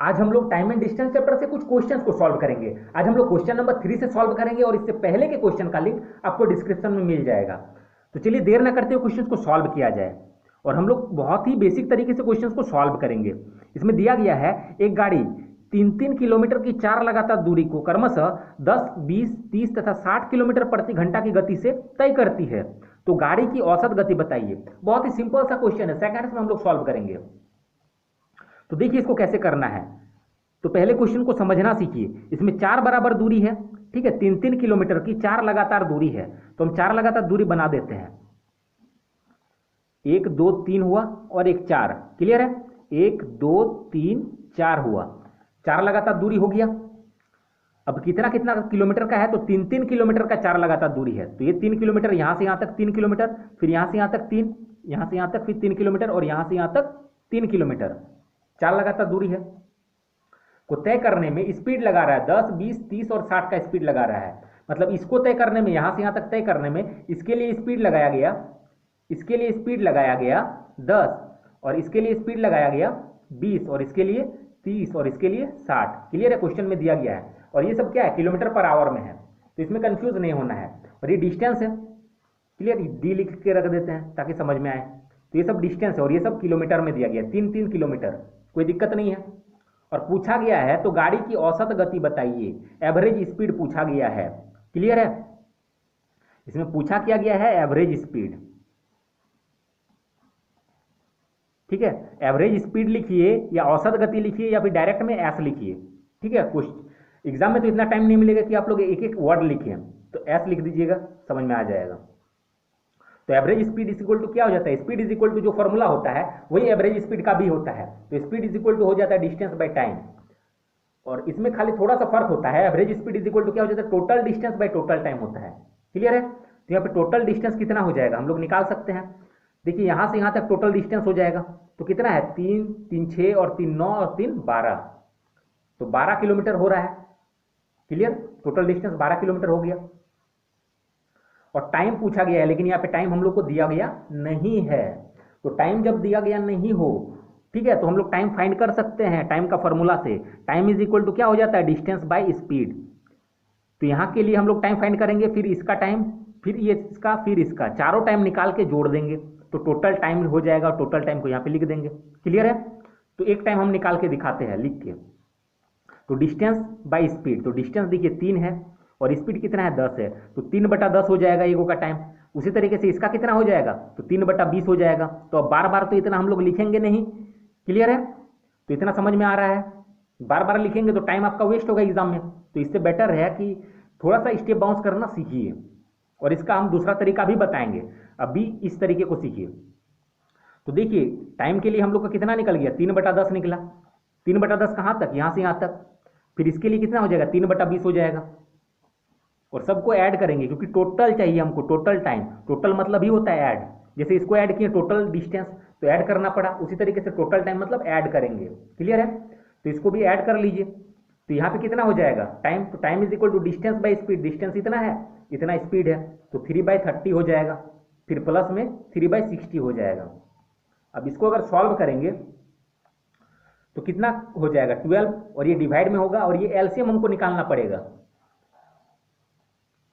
आज हम लोग टाइम एंड डिस्टेंस चैप्टर से कुछ क्वेश्चंस को सॉल्व करेंगे। आज हम लोग क्वेश्चन नंबर 3 से सॉल्व करेंगे और इससे पहले के क्वेश्चन का लिंक आपको डिस्क्रिप्शन में मिल जाएगा। तो चलिए देर ना करते हुए क्वेश्चंस को सॉल्व किया जाए और हम लोग बहुत ही बेसिक तरीके से क्वेश्चंस को सॉल्व करेंगे। इसमें दिया गया है एक गाड़ी 3-3 किलोमीटर की 4 लगातार दूरी को क्रमशः 10, 20, 30 तथा 60 किलोमीटर प्रति घंटा की गति से तय करती है। तो गाड़ी की औसत गति बताइए। बहुत ही सिंपल सा क्वेश्चन है, सेकंड्स में हम लोग सॉल्व करेंगे। तो देखिए इसको कैसे करना है। तो पहले क्वेश्चन को समझना सीखिए। इसमें 4 बराबर दूरी है, ठीक है, 3-3 किलोमीटर की 4 लगातार दूरी है। तो हम 4 लगातार दूरी बना देते हैं। 1 2 3 हुआ और एक 4, क्लियर है। 1 2 3 4 हुआ, 4 लगातार दूरी हो गया। अब कितना कितना किलोमीटर का है, तो 3-3 किलोमीटर का 4 लगातार दूरी है। तो ये 3 किलोमीटर, यहां से यहां तक 3 किलोमीटर, फिर यहां से यहां तक 3, यहां से यहां तक फिर 3 किलोमीटर और यहां से यहां तक 3 किलोमीटर, 4 लगातार दूरी है। को तय करने में स्पीड लगा रहा है 10, 20, 30 और 60 का स्पीड लगा रहा है। मतलब इसको तय करने में, यहां से यहां तक तय करने में इसके लिए स्पीड लगाया गया, इसके लिए स्पीड लगाया गया 10 और इसके लिए स्पीड लगाया गया 20 और इसके लिए 30 और इसके लिए 60। क्लियर है, क्वेश्चन में दिया गया है। और ये सब क्या है, किलोमीटर पर आवर में है, तो इसमें कंफ्यूज नहीं होना है। और ये डिस्टेंस है, क्लियर, डी लिख के रख देते हैं ताकि समझ में आए। तो ये सब डिस्टेंस है और ये सब किलोमीटर में दिया गया, 3-3 किलोमीटर, कोई दिक्कत नहीं है। और पूछा गया है तो गाड़ी की औसत गति बताइए, एवरेज स्पीड पूछा गया है। क्लियर है, इसमें पूछा क्या गया है, एवरेज स्पीड, ठीक है। एवरेज स्पीड लिखिए या औसत गति लिखिए या फिर डायरेक्ट में एस लिखिए, ठीक है। कुछ एग्जाम में तो इतना टाइम नहीं मिलेगा कि आप लोग एक एक वर्ड लिखिए, तो एस लिख दीजिएगा, समझ में आ जाएगा। तो average speed is equal to क्या हो जाता है, स्पीड इज इक्वल टू जो फॉर्मूला होता है वही एवरेज स्पीड का भी होता है। तो स्पीड इज इक्वल टू हो जाता है डिस्टेंस बाय टाइम। और इसमें खाली थोड़ा सा फर्क होता है, average speed is equal to क्या हो जाता है, total distance by total time होता है। क्लियर है, तो यहाँ पे टोटल डिस्टेंस कितना हो जाएगा हम लोग निकाल सकते हैं। देखिए यहां से यहां तक टोटल डिस्टेंस हो जाएगा, तो कितना है, 3, 3 6 और 3 9 और 3 12, तो 12 किलोमीटर हो रहा है। क्लियर, टोटल डिस्टेंस 12 किलोमीटर हो गया। और टाइम पूछा गया है, लेकिन यहाँ पे टाइम हम लोग को दिया गया नहीं है। तो टाइम जब दिया गया नहीं हो, ठीक है, तो हम लोग टाइम फाइंड कर सकते हैं टाइम का फॉर्मूला से। टाइम इज इक्वल टू क्या हो जाता है, डिस्टेंस बाय स्पीड। तो यहाँ के लिए हम लोग टाइम फाइंड करेंगे, फिर इसका टाइम, फिर ये इसका, फिर इसका, चारों टाइम निकाल के जोड़ देंगे तो टोटल टाइम हो जाएगा। टोटल टाइम को यहाँ पे लिख देंगे। क्लियर है, तो एक टाइम हम निकाल के दिखाते हैं लिख के। तो डिस्टेंस बाय स्पीड, तो डिस्टेंस देखिए 3 है और स्पीड कितना है, 10 है, तो 3/10 हो जाएगा ईगो का टाइम। उसी तरीके से इसका कितना हो जाएगा, तो 3/20 हो जाएगा। तो अब बार बार तो इतना हम लोग लिखेंगे नहीं। क्लियर है, तो इतना समझ में आ रहा है। बार बार लिखेंगे तो टाइम आपका वेस्ट होगा एग्जाम में। तो इससे बेटर है कि थोड़ा सा स्टेप बाउंस करना सीखिए, और इसका हम दूसरा तरीका भी बताएंगे। अभी इस तरीके को सीखिए। तो देखिए टाइम के लिए हम लोग का कितना निकल गया, 3/10 निकला। 3/10 कहाँ तक, यहाँ से यहाँ तक। फिर इसके लिए कितना हो जाएगा, 3/20 हो जाएगा। और सबको ऐड करेंगे क्योंकि टोटल चाहिए हमको, टोटल टाइम। टोटल मतलब ही होता है ऐड। जैसे इसको ऐड किए टोटल डिस्टेंस, तो ऐड करना पड़ा, उसी तरीके से टोटल टाइम मतलब ऐड करेंगे। क्लियर है, तो इसको भी ऐड कर लीजिए। तो यहाँ पे कितना हो जाएगा टाइम, तो time is equal to distance by speed. Distance इतना है, इतना स्पीड है, तो 3/30 हो जाएगा। फिर प्लस में 3/60 हो जाएगा। अब इसको अगर सॉल्व करेंगे तो कितना हो जाएगा, 12, और ये डिवाइड में होगा और ये एलसीएम हमको निकालना पड़ेगा।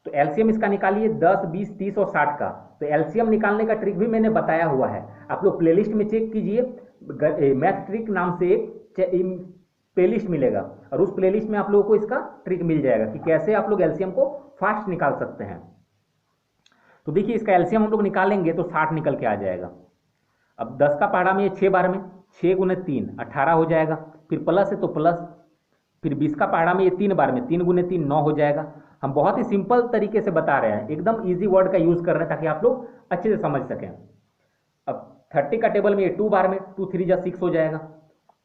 तो एलसीएम इसका निकालिए 10, 20, 30 और 60 का। तो एलसीएम निकालने का ट्रिक भी मैंने बताया हुआ है, आप लोग प्लेलिस्ट में चेक कीजिए। मैथ ट्रिक नाम से एक प्लेलिस्ट मिलेगा और उस प्लेलिस्ट में आप लोगों को इसका ट्रिक मिल जाएगा कि कैसे आप लोग एलसीएम को फास्ट निकाल सकते हैं। तो देखिए इसका एलसीएम हम लोग निकालेंगे तो 60 निकल के आ जाएगा। अब 10 का पहाड़ा में ये 6 बार में, 6 × 3 18 हो जाएगा। फिर प्लस है तो प्लस, फिर 20 का पहाड़ा में ये 3 बार में, 3 × 3 9 हो जाएगा। हम बहुत ही सिंपल तरीके से बता रहे हैं, एकदम इजी वर्ड का यूज कर रहे हैं ताकि आप लोग अच्छे से समझ सकें। अब 30 का टेबल में ये 2 बार में, 2 3 = 6 हो जाएगा।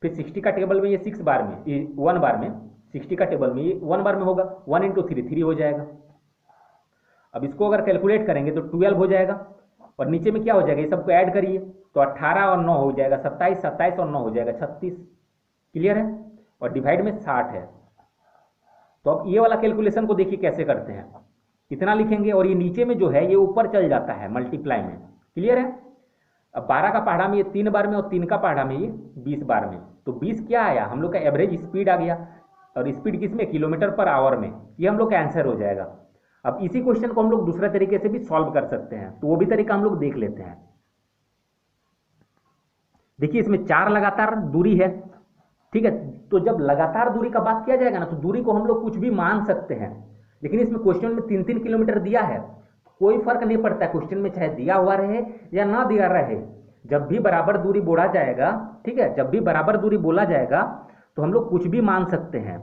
फिर 60 का टेबल में ये 6 बार में, ये 1 बार में, 60 का टेबल में ये 1 बार में होगा, 1 × 3 3 हो जाएगा। अब इसको अगर कैलकुलेट करेंगे तो 12 हो जाएगा। और नीचे में क्या हो जाएगा, ये सबको ऐड करिए तो 18 और 9 हो जाएगा 27, 27 और 9 हो जाएगा 36। क्लियर है, और डिवाइड में 60 है। तो अब ये वाला कैलकुलेशन को देखिए कैसे करते हैं। कितना लिखेंगे और ये नीचे में जो है ये ऊपर चल जाता है मल्टीप्लाई में। क्लियर है, अब 12 का पहाड़ा में ये 3 बार में और 3 का पहाड़ा में ये 20 बार में, तो 20 क्या आया, हम लोग का एवरेज स्पीड आ गया, और स्पीड किसमें, किलोमीटर पर आवर में, ये हम लोग का आंसर हो जाएगा। अब इसी क्वेश्चन को हम लोग दूसरे तरीके से भी सॉल्व कर सकते हैं, तो वो भी तरीका हम लोग देख लेते हैं। देखिए इसमें 4 लगातार दूरी है, ठीक है, तो जब लगातार दूरी का बात किया जाएगा ना, तो दूरी को हम लोग कुछ भी मान सकते हैं, लेकिन इसमें क्वेश्चन में 3-3 किलोमीटर दिया है, कोई फर्क नहीं पड़ता है क्वेश्चन में, चाहे दिया हुआ रहे या ना दिया रहे, जब भी बराबर दूरी बोला जाएगा, ठीक है, जब भी बराबर दूरी बोला जाएगा तो हम लोग कुछ भी मान सकते हैं।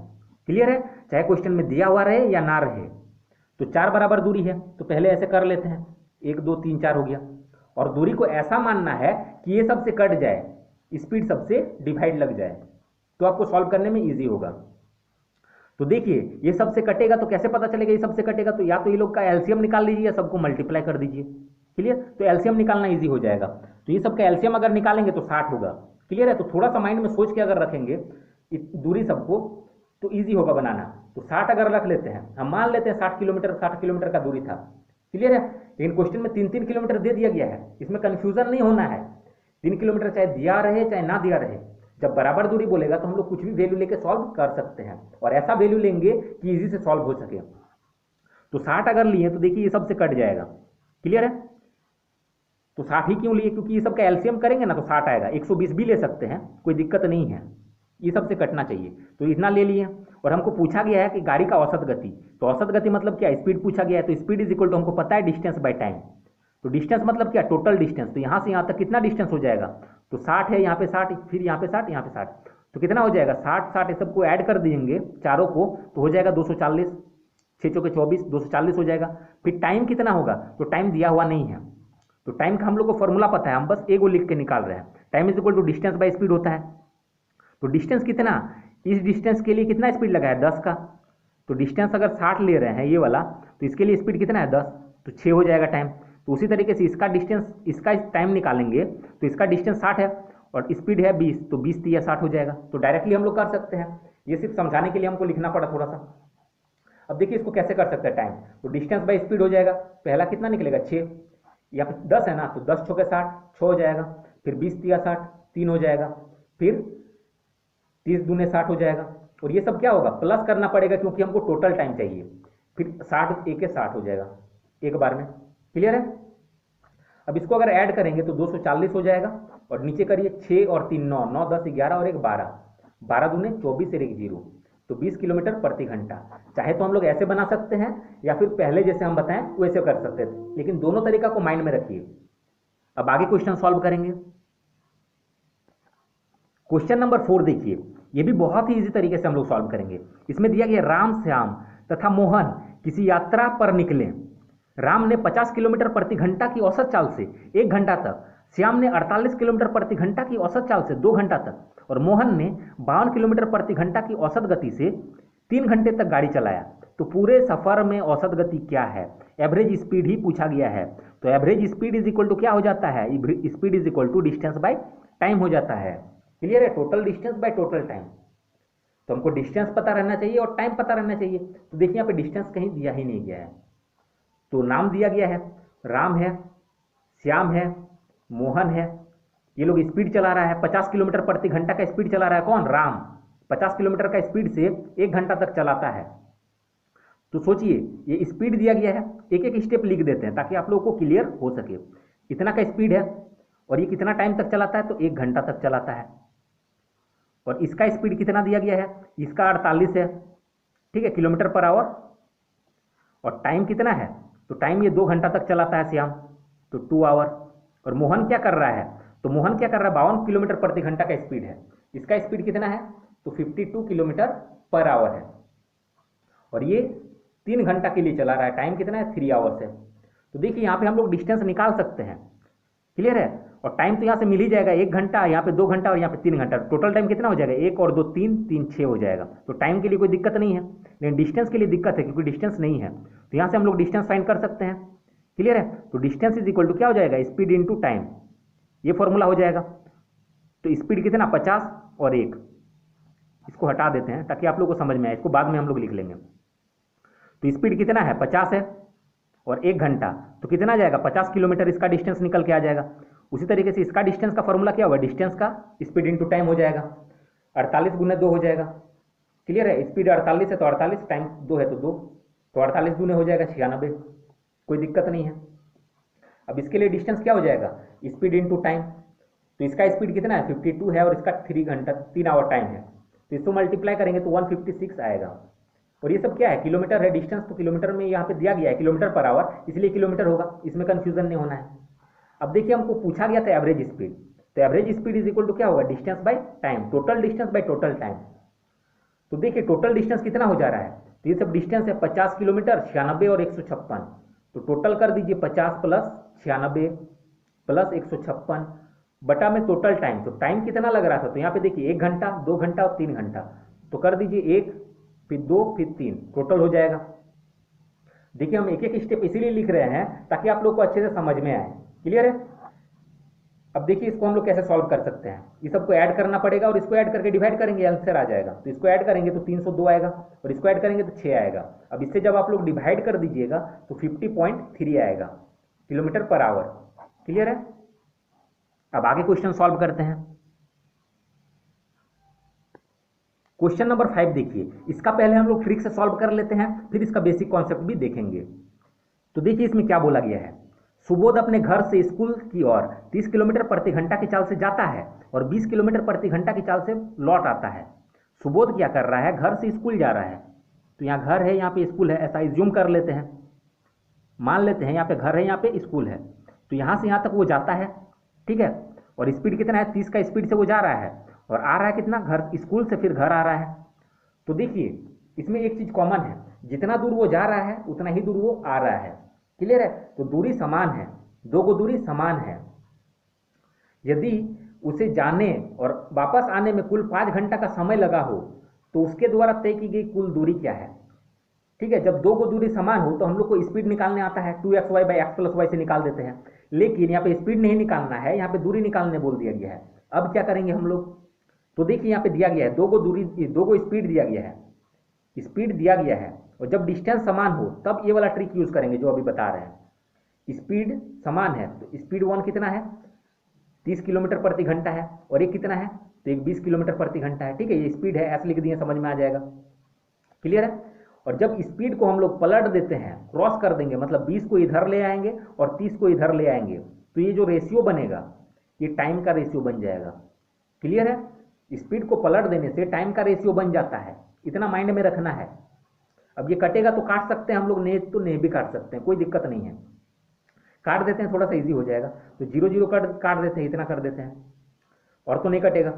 क्लियर है, चाहे क्वेश्चन में दिया हुआ रहे या ना रहे। तो 4 बराबर दूरी है, तो पहले ऐसे कर लेते हैं, 1 2 3 4 हो गया, और दूरी को ऐसा मानना है कि ये सबसे कट जाए, स्पीड सबसे डिवाइड लग जाए, तो आपको सॉल्व करने में इजी होगा। तो देखिए ये सबसे कटेगा, तो कैसे पता चलेगा ये सबसे कटेगा, तो या तो ये लोग का एलसीएम निकाल लीजिए या सबको मल्टीप्लाई कर दीजिए। क्लियर, तो एलसीएम निकालना इजी हो जाएगा, तो ये सबका एलसीएम अगर निकालेंगे तो 60 होगा। क्लियर है, तो थोड़ा सा माइंड में सोच के अगर रखेंगे दूरी सबको, तो ईजी होगा बनाना। तो 60 अगर रख लेते हैं, हम मान लेते हैं 60 किलोमीटर का दूरी था। क्लियर है, लेकिन क्वेश्चन में 3-3 किलोमीटर दे दिया गया है, इसमें कंफ्यूजन नहीं होना है। 3 किलोमीटर चाहे दिया रहे चाहे ना दिया रहे, जब बराबर दूरी बोलेगा तो हम लोग कुछ भी वैल्यू लेके सॉल्व कर सकते हैं, और ऐसा वैल्यू लेंगे कि इजी से सॉल्व हो सके। तो 60 अगर लिए तो देखिए ये सबसे कट जाएगा। क्लियर है, तो 60 ही क्यों लिए, क्योंकि ये सबका एलसीएम करेंगे ना तो 60 आएगा। 120 भी ले सकते हैं, कोई दिक्कत नहीं है, ये सबसे कटना चाहिए, तो इतना ले लिए। और हमको पूछा गया है कि गाड़ी का औसत गति, तो औसत गति मतलब क्या, स्पीड पूछा गया है, तो स्पीड इज इक्वल टू हमको पता है डिस्टेंस बाय टाइम। तो डिस्टेंस मतलब क्या, टोटल डिस्टेंस, तो यहाँ से यहाँ तक कितना डिस्टेंस हो जाएगा, तो 60 है, यहाँ पे 60, फिर यहाँ पे 60, यहाँ पे 60, तो कितना हो जाएगा 60 सबको ऐड कर देंगे चारों को, तो हो जाएगा 240, 6 चौके 24, 240 हो जाएगा। फिर टाइम कितना होगा, तो टाइम दिया हुआ नहीं है, तो टाइम का हम लोग को फॉर्मूला पता है, हम बस एगो लिख के निकाल रहे हैं, time is equal to distance by speed होता है। तो डिस्टेंस कितना, इस डिस्टेंस के लिए कितना स्पीड लगा है 10 का, तो डिस्टेंस अगर 60 ले रहे हैं ये वाला, तो इसके लिए स्पीड कितना है 10, तो 6 हो जाएगा टाइम। तो उसी तरीके से इसका डिस्टेंस, इसका टाइम निकालेंगे, तो इसका डिस्टेंस 60 है और स्पीड है 20, तो 20 या 60 हो जाएगा। तो डायरेक्टली हम लोग कर सकते हैं, ये सिर्फ समझाने के लिए हमको लिखना पड़ा थोड़ा सा। अब देखिए इसको कैसे कर सकते हैं टाइम, तो डिस्टेंस बाय स्पीड हो जाएगा, पहला कितना निकलेगा 6, या फिर 10 है ना, तो 10 चौके 60, 6 हो जाएगा, फिर 20 या 60, 3 हो जाएगा, फिर 30 दूने 60 हो जाएगा, और ये सब क्या होगा प्लस करना पड़ेगा क्योंकि हमको टोटल टाइम चाहिए, फिर 60 एक 60 हो जाएगा एक बार में। क्लियर है, अब इसको अगर ऐड करेंगे तो 240 हो जाएगा, और नीचे करिए 6 और 3 9, 9 10 11 और 1 12, 12 दूने 24 और 1 0, तो 20 किलोमीटर प्रति घंटा। चाहे तो हम लोग ऐसे बना सकते हैं या फिर पहले जैसे हम बताएं वैसे कर सकते थे, लेकिन दोनों तरीका को माइंड में रखिए। अब आगे क्वेश्चन सॉल्व करेंगे। क्वेश्चन नंबर 4 देखिए, ये भी बहुत ही इजी तरीके से हम लोग सॉल्व करेंगे। इसमें दिया गया राम, श्याम तथा मोहन किसी यात्रा पर निकले। राम ने 50 किलोमीटर प्रति घंटा की औसत चाल से 1 घंटा तक, श्याम ने 48 किलोमीटर प्रति घंटा की औसत चाल से 2 घंटा तक, और मोहन ने 52 किलोमीटर प्रति घंटा की औसत गति से 3 घंटे तक गाड़ी चलाया। तो पूरे सफर में औसत गति क्या है, एवरेज स्पीड ही पूछा गया है। तो average speed is equal to क्या हो जाता है, speed is equal to distance by time हो जाता है। क्लियर है, total distance by total time. तो हमको डिस्टेंस पता रहना चाहिए और टाइम पता रहना चाहिए। तो देखिए यहाँ पे डिस्टेंस कहीं दिया ही नहीं गया है, तो नाम दिया गया है, राम है, श्याम है, मोहन है, ये लोग स्पीड चला रहा है 50 किलोमीटर प्रति घंटा का स्पीड चला रहा है। कौन, राम 50 किलोमीटर का स्पीड से 1 घंटा तक चलाता है। तो सोचिए ये स्पीड दिया गया है, एक एक स्टेप लिख देते हैं ताकि आप लोगों को क्लियर हो सके। इतना का स्पीड है और ये कितना टाइम तक चलाता है, तो 1 घंटा तक चलाता है। और इसका स्पीड कितना दिया गया है, इसका 48 है, ठीक है, किलोमीटर पर आवर। और टाइम कितना है, तो टाइम ये 2 घंटा तक चलाता है श्याम, तो 2 आवर। और मोहन क्या कर रहा है, तो मोहन क्या कर रहा है 52 किलोमीटर प्रति घंटा का स्पीड है, इसका स्पीड कितना है, तो 52 किलोमीटर पर आवर है। और ये 3 घंटा के लिए चला रहा है, टाइम कितना है 3 आवर्स है। तो देखिए यहाँ पे हम लोग डिस्टेंस निकाल सकते हैं। क्लियर है, और टाइम तो यहाँ से मिल ही जाएगा, 1 घंटा, यहाँ पे 2 घंटा और यहाँ पे 3 घंटा, टोटल टाइम कितना हो जाएगा 1 और 2 3, 3 6 हो जाएगा। तो टाइम के लिए कोई दिक्कत नहीं है, लेकिन डिस्टेंस के लिए दिक्कत है क्योंकि डिस्टेंस नहीं है। तो यहाँ से हम लोग डिस्टेंस फाइंड कर सकते हैं। क्लियर है, तो डिस्टेंस इज इक्वल टू क्या हो जाएगा, स्पीड इंटू टाइम, ये फॉर्मूला हो जाएगा। तो स्पीड कितना 50 और 1, इसको हटा देते हैं ताकि आप लोग को समझ में आए, इसको बाद में हम लोग लिख लेंगे। तो स्पीड कितना है 50 है और 1 घंटा, तो कितना जाएगा 50 किलोमीटर, इसका डिस्टेंस निकल के आ जाएगा। उसी तरीके से इसका डिस्टेंस का फॉर्मूला क्या होगा, डिस्टेंस का स्पीड इंटू टाइम हो जाएगा। 48 गुने 2 हो जाएगा। क्लियर है, स्पीड 48 है तो 48 टाइम 2 है तो 2, तो 48 गुने हो जाएगा 96, कोई दिक्कत नहीं है। अब इसके लिए डिस्टेंस क्या हो जाएगा, स्पीड इनटू टाइम, तो इसका स्पीड कितना है 52 है और इसका 3 आवर टाइम है, तो इसको मल्टीप्लाई करेंगे तो 156 आएगा। और ये सब क्या है, किलोमीटर है, डिस्टेंस तो किलोमीटर में यहाँ पे दिया गया है किलोमीटर पर आवर, इसलिए किलोमीटर होगा, इसमें कंफ्यूजन नहीं होना है। अब देखिए हमको पूछा गया था एवरेज स्पीड, तो average speed is equal to क्या होगा, distance by time, total distance by total time. तो देखिए टोटल डिस्टेंस कितना हो जा रहा है, तो ये सब डिस्टेंस है 50 किलोमीटर, 96 और 156, तो टोटल कर दीजिए 50 प्लस 96 प्लस 156 बटा में टोटल टाइम, तो टाइम कितना लग रहा था, तो यहाँ पे देखिए 1 घंटा, 2 घंटा और 3 घंटा, तो कर दीजिए 1 फिर 2 फिर 3, टोटल हो जाएगा। देखिए हम एक एक स्टेप इसीलिए लिख रहे हैं ताकि आप लोग को अच्छे से समझ में आए। क्लियर है। अब देखिए इसको हम लोग कैसे सॉल्व कर सकते हैं, ये सबको ऐड करना पड़ेगा और इसको ऐड करके डिवाइड करेंगे, आंसर आ जाएगा। तो इसको ऐड करेंगे तो 302 आएगा और इसको ऐड करेंगे तो 6 आएगा। अब इससे जब आप लोग डिवाइड कर दीजिएगा तो 50.3 आएगा किलोमीटर पर आवर। क्लियर है। अब आगे क्वेश्चन सॉल्व करते हैं। क्वेश्चन नंबर 5 देखिए, इसका पहले हम लोग ट्रिक से सॉल्व कर लेते हैं, फिर इसका बेसिक कॉन्सेप्ट भी देखेंगे। तो देखिए इसमें क्या बोला गया है, सुबोध अपने घर से स्कूल की ओर 30 किलोमीटर प्रति घंटा की चाल से जाता है और 20 किलोमीटर प्रति घंटा की चाल से लौट आता है। सुबोध क्या कर रहा है, घर से स्कूल जा रहा है, तो यहाँ घर है यहाँ पे स्कूल है, ऐसा एज्यूम कर लेते हैं, मान लेते हैं यहाँ पे घर है यहाँ पे स्कूल है, तो यहाँ से यहाँ तक वो जाता है, ठीक है, और स्पीड कितना है 30 का स्पीड से वो जा रहा है और आ रहा है कितना, घर स्कूल से फिर घर आ रहा है। तो देखिए इसमें एक चीज कॉमन है, जितना दूर वो जा रहा है उतना ही दूर वो आ रहा है। क्लियर है, तो दूरी समान है, दो को दूरी समान है। यदि उसे जाने और वापस आने में कुल 5 घंटा का समय लगा हो तो उसके द्वारा तय की गई कुल दूरी क्या है। ठीक है, जब दो को दूरी समान हो तो हम लोग को स्पीड निकालने आता है, 2xy by x plus Y से निकाल देते हैं, लेकिन यहाँ पे स्पीड नहीं निकालना है, यहाँ पे दूरी निकालने बोल दिया गया है। अब क्या करेंगे हम लोग, तो देखिए यहाँ पे दिया गया है दो को स्पीड दिया गया है, स्पीड दिया गया है, और जब डिस्टेंस समान हो तब ये वाला ट्रिक यूज करेंगे जो अभी बता रहे हैं। स्पीड समान है तो स्पीड 1 कितना है 30 किलोमीटर प्रति घंटा है और एक कितना है, तो एक 20 किलोमीटर प्रति घंटा है। ठीक है, ये स्पीड है, ऐसे लिख दिए, समझ में आ जाएगा। क्लियर है। और जब स्पीड को हम लोग पलट देते हैं, क्रॉस कर देंगे, मतलब 20 को इधर ले आएंगे और 30 को इधर ले आएंगे, तो ये जो रेशियो बनेगा ये टाइम का रेशियो बन जाएगा। क्लियर है, स्पीड को पलट देने से टाइम का रेशियो बन जाता है, इतना माइंड में रखना है। अब ये कटेगा तो काट सकते हैं हम लोग, नहीं तो नहीं भी काट सकते हैं, कोई दिक्कत नहीं है, काट देते हैं, थोड़ा सा इजी हो जाएगा। तो 0 0 काट देते हैं, इतना कर देते हैं, और तो नहीं कटेगा।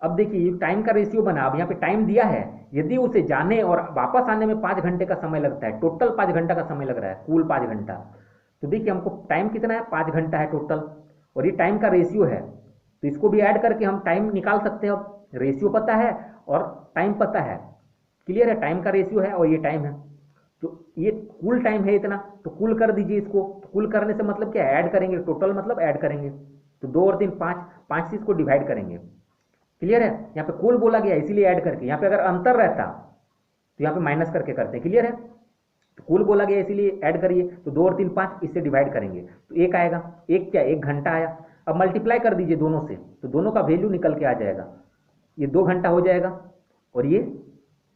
अब देखिए टाइम का रेशियो बना, अब यहाँ पे टाइम दिया है, यदि उसे जाने और वापस आने में 5 घंटे का समय लगता है, टोटल 5 घंटा का समय लग रहा है, कुल 5 घंटा, तो देखिए हमको टाइम कितना है 5 घंटा है टोटल, और ये टाइम का रेशियो है, तो इसको भी ऐड करके हम टाइम निकाल सकते हैं। अब रेशियो पता है और टाइम पता है। क्लियर है, टाइम का रेशियो है और ये टाइम है, तो ये कुल टाइम है इतना, तो कुल कर दीजिए इसको। तो कुल करने से मतलब क्या है, ऐड करेंगे, टोटल मतलब ऐड करेंगे, तो 2 और 3 5 से इसको डिवाइड करेंगे। क्लियर है, यहाँ पे कुल बोला गया इसीलिए ऐड करके, यहाँ पे अगर अंतर रहता तो यहाँ पे माइनस करके करते हैं। क्लियर है, तो कुल बोला गया इसीलिए ऐड करिए, तो 2 और 3 5 इससे डिवाइड करेंगे तो 1 आएगा, 1 क्या 1 घंटा आया। अब मल्टीप्लाई कर दीजिए दोनों से, तो दोनों का वैल्यू निकल के आ जाएगा, ये 2 घंटा हो जाएगा और ये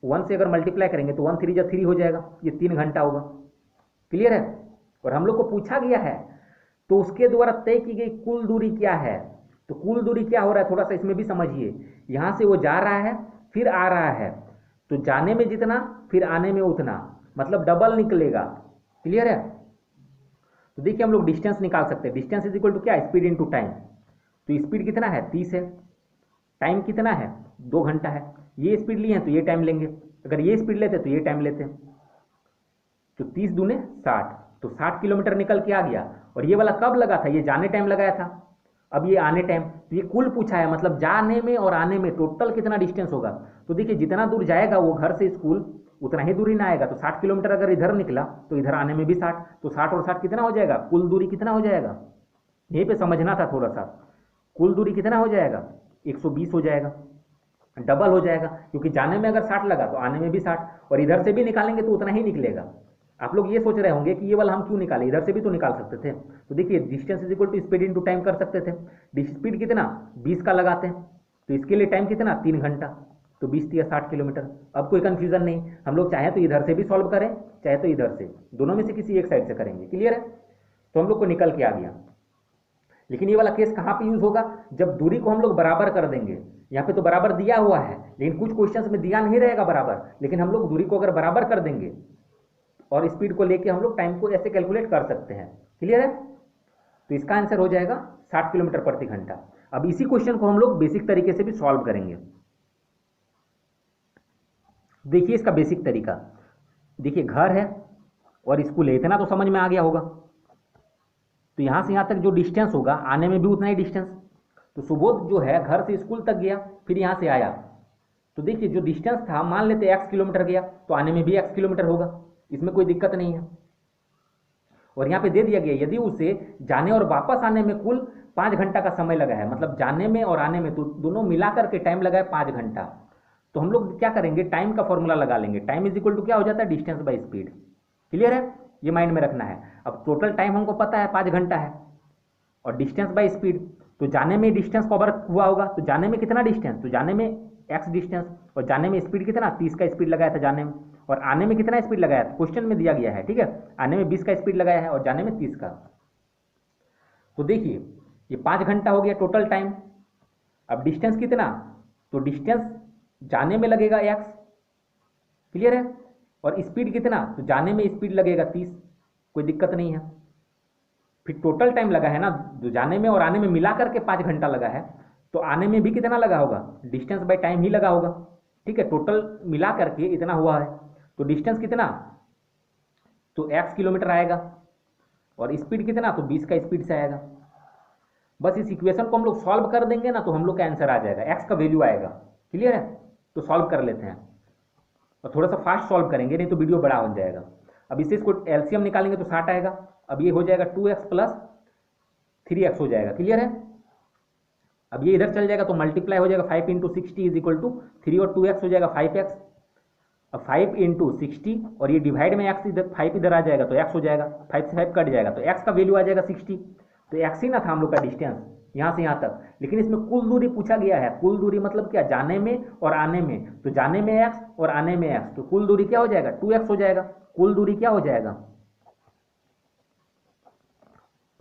1 से अगर मल्टीप्लाई करेंगे तो 1 3 जा 3 हो जाएगा, ये 3 घंटा होगा। क्लियर है, और हम लोग को पूछा गया है तो उसके द्वारा तय की गई कुल दूरी क्या है। तो कुल दूरी क्या हो रहा है, थोड़ा सा इसमें भी समझिए, यहां से वो जा रहा है फिर आ रहा है, तो जाने में जितना फिर आने में उतना, मतलब डबल निकलेगा। क्लियर है, तो देखिए हम लोग डिस्टेंस निकाल सकते हैं, डिस्टेंस इज इक्वल टू क्या, स्पीड इनटू टाइम। तो स्पीड कितना है 30 है, टाइम कितना है 2 घंटा है, ये स्पीड लिए हैं तो ये टाइम लेंगे, अगर ये स्पीड लेते तो ये टाइम लेते, तो 30 दूने 60, तो 60 किलोमीटर निकल के आ गया। और ये वाला कब लगा था, ये जाने टाइम लगाया था, अब ये आने टाइम, तो ये कुल पूछा है, मतलब जाने में और आने में टोटल कितना डिस्टेंस होगा। तो देखिए जितना दूर जाएगा वो घर से स्कूल उतना ही दूरी ना आएगा, तो 60 किलोमीटर अगर इधर निकला तो इधर आने में भी 60, तो 60 और 60 कितना हो जाएगा, कुल दूरी कितना हो जाएगा, यहीं पे समझना था थोड़ा सा, कुल दूरी कितना हो जाएगा 120 हो जाएगा, डबल हो जाएगा, क्योंकि जाने में अगर 60 लगा तो आने में भी 60, और इधर से भी निकालेंगे तो उतना ही निकलेगा। आप लोग ये सोच रहे होंगे कि ये वाला हम क्यों निकाले, इधर से भी तो निकाल सकते थे। तो देखिए distance is equal to speed into time कर सकते थे, स्पीड कितना 20 का लगाते हैं तो इसके लिए टाइम कितना, 3 घंटा, तो 20 या 60 किलोमीटर। अब कोई कंफ्यूजन नहीं, हम लोग चाहे तो इधर से भी सॉल्व करें, चाहे तो इधर से, दोनों में से किसी एक साइड से करेंगे। क्लियर है? तो हम लोग को निकल के आ गया। लेकिन ये वाला केस कहाँ पे यूज होगा, जब दूरी को हम लोग बराबर कर देंगे। यहाँ पे तो बराबर दिया हुआ है, लेकिन कुछ क्वेश्चंस में दिया नहीं रहेगा बराबर, लेकिन हम लोग दूरी को अगर बराबर कर देंगे और स्पीड को लेके हम लोग टाइम को ऐसे कैलकुलेट कर सकते हैं। क्लियर है? तो इसका आंसर हो जाएगा 60 किलोमीटर प्रति घंटा। अब इसी क्वेश्चन को हम लोग बेसिक तरीके से भी सॉल्व करेंगे। देखिए इसका बेसिक तरीका, देखिए घर है और स्कूल है, इतना तो समझ में आ गया होगा। तो यहां से यहां तक जो डिस्टेंस होगा, आने में भी उतना ही डिस्टेंस। तो सुबोध जो है घर से स्कूल तक गया, फिर यहां से आया, तो देखिए जो डिस्टेंस था मान लेते x किलोमीटर गया, तो आने में भी x किलोमीटर होगा, इसमें कोई दिक्कत नहीं है। और यहाँ पे दे दिया गया यदि उसे जाने और वापस आने में कुल 5 घंटा का समय लगा है, मतलब जाने में और आने में तो दोनों मिलाकर के टाइम लगा है 5 घंटा, तो हम लोग क्या करेंगे, टाइम का फॉर्मूला लगा लेंगे। टाइम इज इक्वल टू क्या हो जाता है, डिस्टेंस बाय स्पीड। क्लियर है? ये माइंड में रखना है। अब टोटल टाइम हमको पता है 5 घंटा है, और डिस्टेंस बाय स्पीड, तो जाने में डिस्टेंस कवर हुआ होगा, तो जाने में कितना डिस्टेंस, तो जाने में x डिस्टेंस, और जाने में स्पीड कितना, 30 का स्पीड लगाया था जाने में, और आने में कितना स्पीड लगाया था, क्वेश्चन में दिया गया है। ठीक है, आने में 20 का स्पीड लगाया है और जाने में 30 का। तो देखिए ये 5 घंटा हो गया टोटल टाइम। अब डिस्टेंस कितना, तो डिस्टेंस जाने में लगेगा x। क्लियर है? और स्पीड कितना, तो जाने में स्पीड लगेगा 30, कोई दिक्कत नहीं है। फिर टोटल टाइम लगा है ना, जो जाने में और आने में मिला करके 5 घंटा लगा है, तो आने में भी कितना लगा होगा, डिस्टेंस बाय टाइम ही लगा होगा। ठीक है, टोटल मिला करके इतना हुआ है, तो डिस्टेंस कितना, तो x किलोमीटर आएगा, और स्पीड कितना, तो 20 का स्पीड से आएगा। बस इस इक्वेशन को हम लोग सॉल्व कर देंगे ना, तो हम लोग का आंसर आ जाएगा, x का वैल्यू आएगा। क्लियर है? तो सॉल्व कर लेते हैं, और थोड़ा सा फास्ट सॉल्व करेंगे, नहीं तो वीडियो बड़ा हो जाएगा। अब इससे इसको एलसीएम निकालेंगे तो 60 आएगा। अब ये हो जाएगा 2x प्लस 3x हो जाएगा। क्लियर है? अब ये इधर चल जाएगा तो मल्टीप्लाई हो जाएगा, 5 इंटू 60 इज इक्वल टू 3 और 2x हो जाएगा 5x। अब 5 इंटू 60 और ये डिवाइड में x इधर 5 इधर आ जाएगा तो x हो जाएगा, 5 से 5 कट जाएगा, तो x का वैल्यू आ जाएगा 60। तो x ही ना था हम लोग का डिस्टेंस यहाँ से यहाँ तक, लेकिन इसमें कुल दूरी पूछा गया है। कुल दूरी मतलब क्या, जाने में और आने में, तो जाने में x और आने में x, तो कुल दूरी क्या हो जाएगा, 2x हो जाएगा। कुल दूरी क्या हो जाएगा,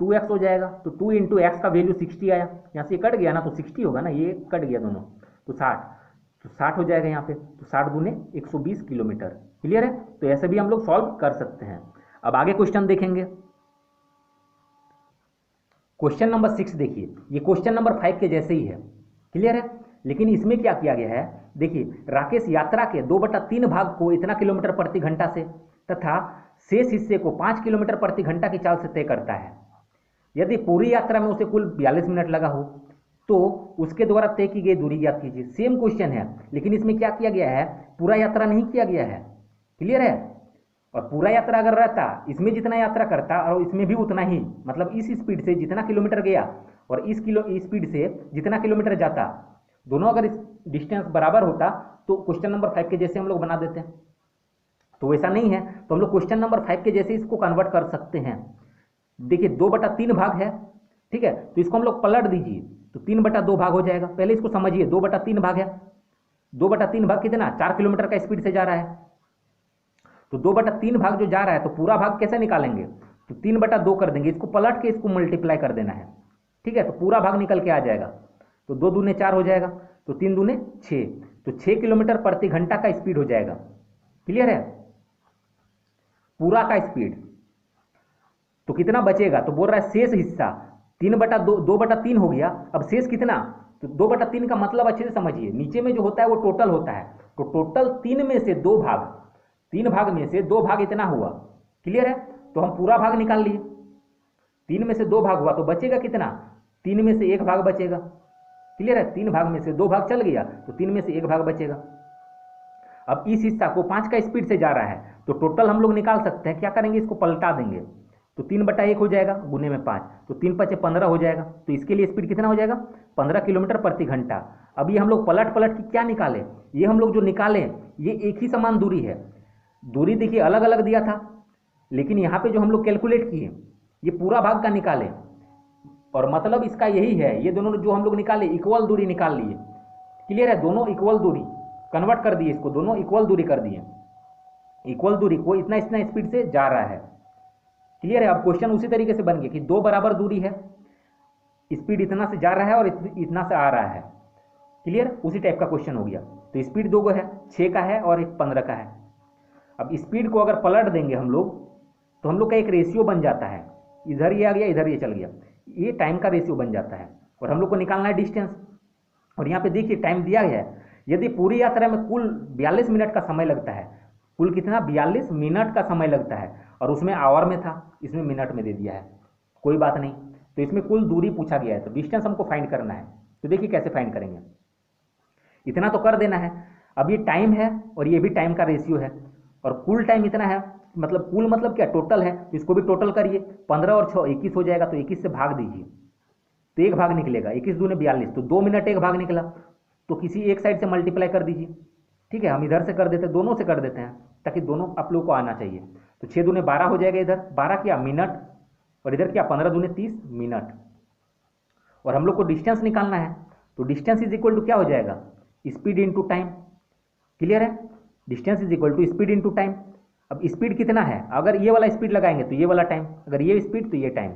2x हो जाएगा। तो 2 इंटू एक्स का वैल्यू 60 आया, यहाँ से कट गया ना तो 60 होगा ना, ये कट गया दोनों, तो 60, तो 60 हो जाएगा यहाँ पे। तो 60 दूने 120 किलोमीटर। क्लियर है? तो ऐसे भी हम लोग सॉल्व कर सकते हैं। अब आगे क्वेश्चन देखेंगे, क्वेश्चन नंबर 6 देखिए, ये क्वेश्चन नंबर 5 के जैसे ही है। क्लियर है? लेकिन इसमें क्या किया गया है, देखिए राकेश यात्रा के 2/3 भाग को इतना किलोमीटर प्रति घंटा से तथा शेष हिस्से को 5 किलोमीटर प्रति घंटा की चाल से तय करता है। यदि पूरी यात्रा में उसे कुल 42 मिनट लगा हो तो उसके द्वारा तय की गई दूरी ज्ञात कीजिए। सेम क्वेश्चन है, लेकिन इसमें क्या किया गया है, पूरा यात्रा नहीं किया गया है। क्लियर है? और पूरा यात्रा अगर रहता, इसमें जितना यात्रा करता और इसमें भी उतना ही, मतलब इस स्पीड से जितना किलोमीटर गया और इस स्पीड से जितना किलोमीटर जाता, दोनों अगर इस डिस्टेंस बराबर होता तो क्वेश्चन नंबर 5 के जैसे हम लोग बना देते हैं। तो वैसा नहीं है, तो हम लोग क्वेश्चन नंबर 5 के जैसे इसको कन्वर्ट कर सकते हैं। देखिए 2/3 भाग है, ठीक है, तो इसको हम लोग पलट दीजिए तो 3/2 भाग हो जाएगा। पहले इसको समझिए, 2/3 भाग है, 2/3 भाग कितना, 4 किलोमीटर का स्पीड से जा रहा है, तो 2/3 भाग जो जा रहा है तो पूरा भाग कैसे निकालेंगे, तो 3/2 कर देंगे, इसको पलट के इसको मल्टीप्लाई कर देना है। ठीक है, तो पूरा भाग निकल के आ जाएगा, तो 2 दूने 4 हो जाएगा, तो 3 दूने 6, तो 6 किलोमीटर प्रति घंटा का स्पीड हो जाएगा। क्लियर है? पूरा का स्पीड, तो कितना बचेगा, तो बोल रहा है शेष हिस्सा 2/3 हो गया। अब शेष कितना, तो 2/3 का मतलब अच्छे से समझिए, नीचे में जो होता है वो टोटल होता है, तो टोटल 3 में से 2 भाग, 3 भाग में से 2 भाग इतना हुआ। क्लियर है? तो हम पूरा भाग निकाल लिए, 3 में से 2 भाग हुआ तो बचेगा कितना, 3 में से 1 भाग बचेगा। क्लियर है? 3 भाग में से 2 भाग चल गया तो 3 में से 1 भाग बचेगा। अब इस हिस्सा को 5 का स्पीड से जा रहा है, तो टोटल हम लोग निकाल सकते हैं, क्या करेंगे, इसको पलटा देंगे, तो 3/1 हो जाएगा गुने में 5, तो 3 × 5 = 15 हो जाएगा। तो इसके लिए स्पीड कितना हो जाएगा, 15 किलोमीटर प्रति घंटा। अब ये हम लोग पलट के क्या निकाले, ये हम लोग जो निकाले ये एक ही समान दूरी है। दूरी देखिए अलग अलग दिया था, लेकिन यहाँ पे जो हम लोग कैलकुलेट किए ये पूरा भाग का निकाले, और मतलब इसका यही है, ये दोनों जो हम लोग निकाले इक्वल दूरी निकाल लिए। क्लियर है, दोनों इक्वल दूरी कन्वर्ट कर दिए, इसको दोनों इक्वल दूरी कर दिए, इक्वल दूरी को इतना इतना स्पीड से जा रहा है। क्लियर है, अब क्वेश्चन उसी तरीके से बन गया कि दो बराबर दूरी है, स्पीड इतना से जा रहा है और इतना से आ रहा है। क्लियर, उसी टाइप का क्वेश्चन हो गया। तो स्पीड दो गो है, 6 का है और एक 15 का है। अब स्पीड को अगर पलट देंगे हम लोग तो हम लोग का एक रेशियो बन जाता है, इधर ये आ गया इधर ये चल गया, ये टाइम का रेशियो बन जाता है और हम लोग को निकालना है डिस्टेंस। और यहाँ पे देखिए टाइम दिया गया है, यदि पूरी यात्रा में कुल 42 मिनट का समय लगता है, कुल कितना 42 मिनट का समय लगता है, और उसमें आवर में था, इसमें मिनट में दे दिया है, कोई बात नहीं। तो इसमें कुल दूरी पूछा गया है, तो डिस्टेंस हमको फाइंड करना है। तो देखिए कैसे फाइंड करेंगे, इतना तो कर देना है। अब ये टाइम है और ये भी टाइम का रेशियो है, और कुल टाइम इतना है, मतलब कुल मतलब क्या, टोटल है, तो इसको भी टोटल करिए। 15 और 6 21 हो जाएगा, तो 21 से भाग दीजिए तो एक भाग निकलेगा, 21 दूने 42, तो 2 मिनट एक भाग निकला, तो किसी एक साइड से मल्टीप्लाई कर दीजिए। ठीक है, हम इधर से कर देते हैं, दोनों से कर देते हैं ताकि दोनों आप लोग को आना चाहिए। तो 6 दूने 12 हो जाएगा, इधर 12 क्या मिनट, और इधर क्या 15 दूने 30 मिनट। और हम लोग को डिस्टेंस निकालना है, तो डिस्टेंस इज इक्वल टू क्या हो जाएगा, स्पीड इनटू टाइम। क्लियर है, distance is equal to speed into time. अब स्पीड कितना है, अगर ये वाला स्पीड लगाएंगे तो ये वाला टाइम, अगर ये स्पीड तो ये टाइम,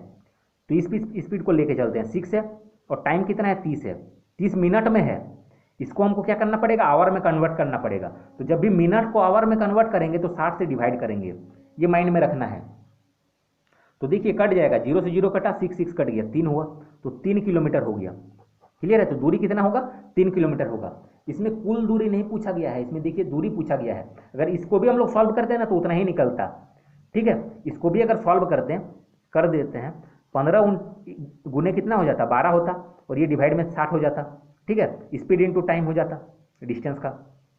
तो इस स्पीड को लेके चलते हैं 6 है, और टाइम कितना है 30 है, 30 मिनट में है। इसको हमको क्या करना पड़ेगा, आवर में कन्वर्ट करना पड़ेगा। तो जब भी मिनट को आवर में कन्वर्ट करेंगे तो 60 से डिवाइड करेंगे, ये माइंड में रखना है। तो देखिए कट जाएगा, 0 से 0 कटा, 6 6 कट गया, 3 हुआ, तो 3 किलोमीटर हो गया। क्लियर है, तो दूरी कितना होगा, 3 किलोमीटर होगा। इसमें कुल दूरी नहीं पूछा गया है, इसमें देखिए दूरी पूछा गया है। अगर इसको भी हम लोग सॉल्व करते हैं ना तो उतना ही निकलता। ठीक है, इसको भी अगर सॉल्व करते हैं, कर देते हैं, 15 गुने कितना हो जाता, 12 होता, और ये डिवाइड में 60 हो जाता। ठीक है, स्पीड इनटू टाइम हो जाता डिस्टेंस का,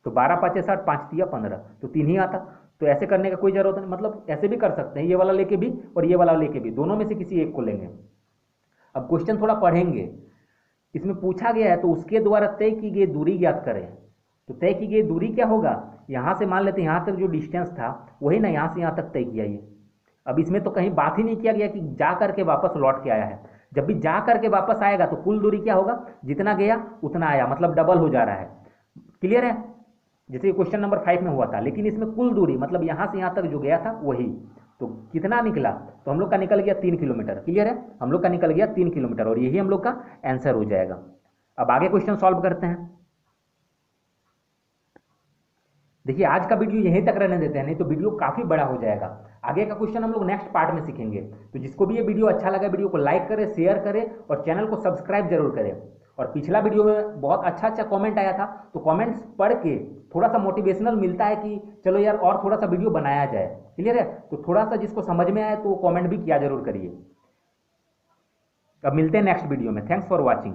तो 12 5 60, 5 3 15, तो 3 ही आता। तो ऐसे करने का कोई जरूरत नहीं, मतलब ऐसे भी कर सकते हैं, ये वाला लेके भी और ये वाला लेके भी, दोनों में से किसी एक को लेंगे। अब क्वेश्चन थोड़ा पढ़ेंगे, इसमें पूछा गया है तो उसके द्वारा तय की गई दूरी ज्ञात करें। तो तय की गई दूरी क्या होगा, यहाँ से मान लेते हैं यहाँ तक जो डिस्टेंस था वही ना, यहाँ से यहाँ तक तय किया ये। अब इसमें तो कहीं बात ही नहीं किया गया कि जा करके वापस लौट के आया है। जब भी जा करके वापस आएगा तो कुल दूरी क्या होगा, जितना गया उतना आया, मतलब डबल हो जा रहा है। क्लियर है, जैसे क्वेश्चन नंबर 5 में हुआ था, लेकिन इसमें कुल दूरी मतलब यहाँ से यहाँ तक जो गया था वही, तो कितना निकला, तो हम लोग का निकल गया 3 किलोमीटर। क्लियर है, हम लोग का निकल गया 3 किलोमीटर, और यही हम लोग का आंसर हो जाएगा। अब आगे क्वेश्चन सॉल्व करते हैं। देखिए आज का वीडियो यहीं तक रहने देते हैं, नहीं तो वीडियो काफी बड़ा हो जाएगा। आगे का क्वेश्चन हम लोग नेक्स्ट पार्ट में सीखेंगे। तो जिसको भी ये वीडियो अच्छा लगा, वीडियो को लाइक करें, शेयर करें और चैनल को सब्सक्राइब जरूर करें। और पिछला वीडियो में बहुत अच्छा अच्छा कमेंट आया था, तो कमेंट्स पढ़ के थोड़ा सा मोटिवेशनल मिलता है कि चलो यार और थोड़ा सा वीडियो बनाया जाए। क्लियर है, तो थोड़ा सा जिसको समझ में आए तो कमेंट भी किया जरूर करिए। अब मिलते हैं नेक्स्ट वीडियो में। Thanks for watching.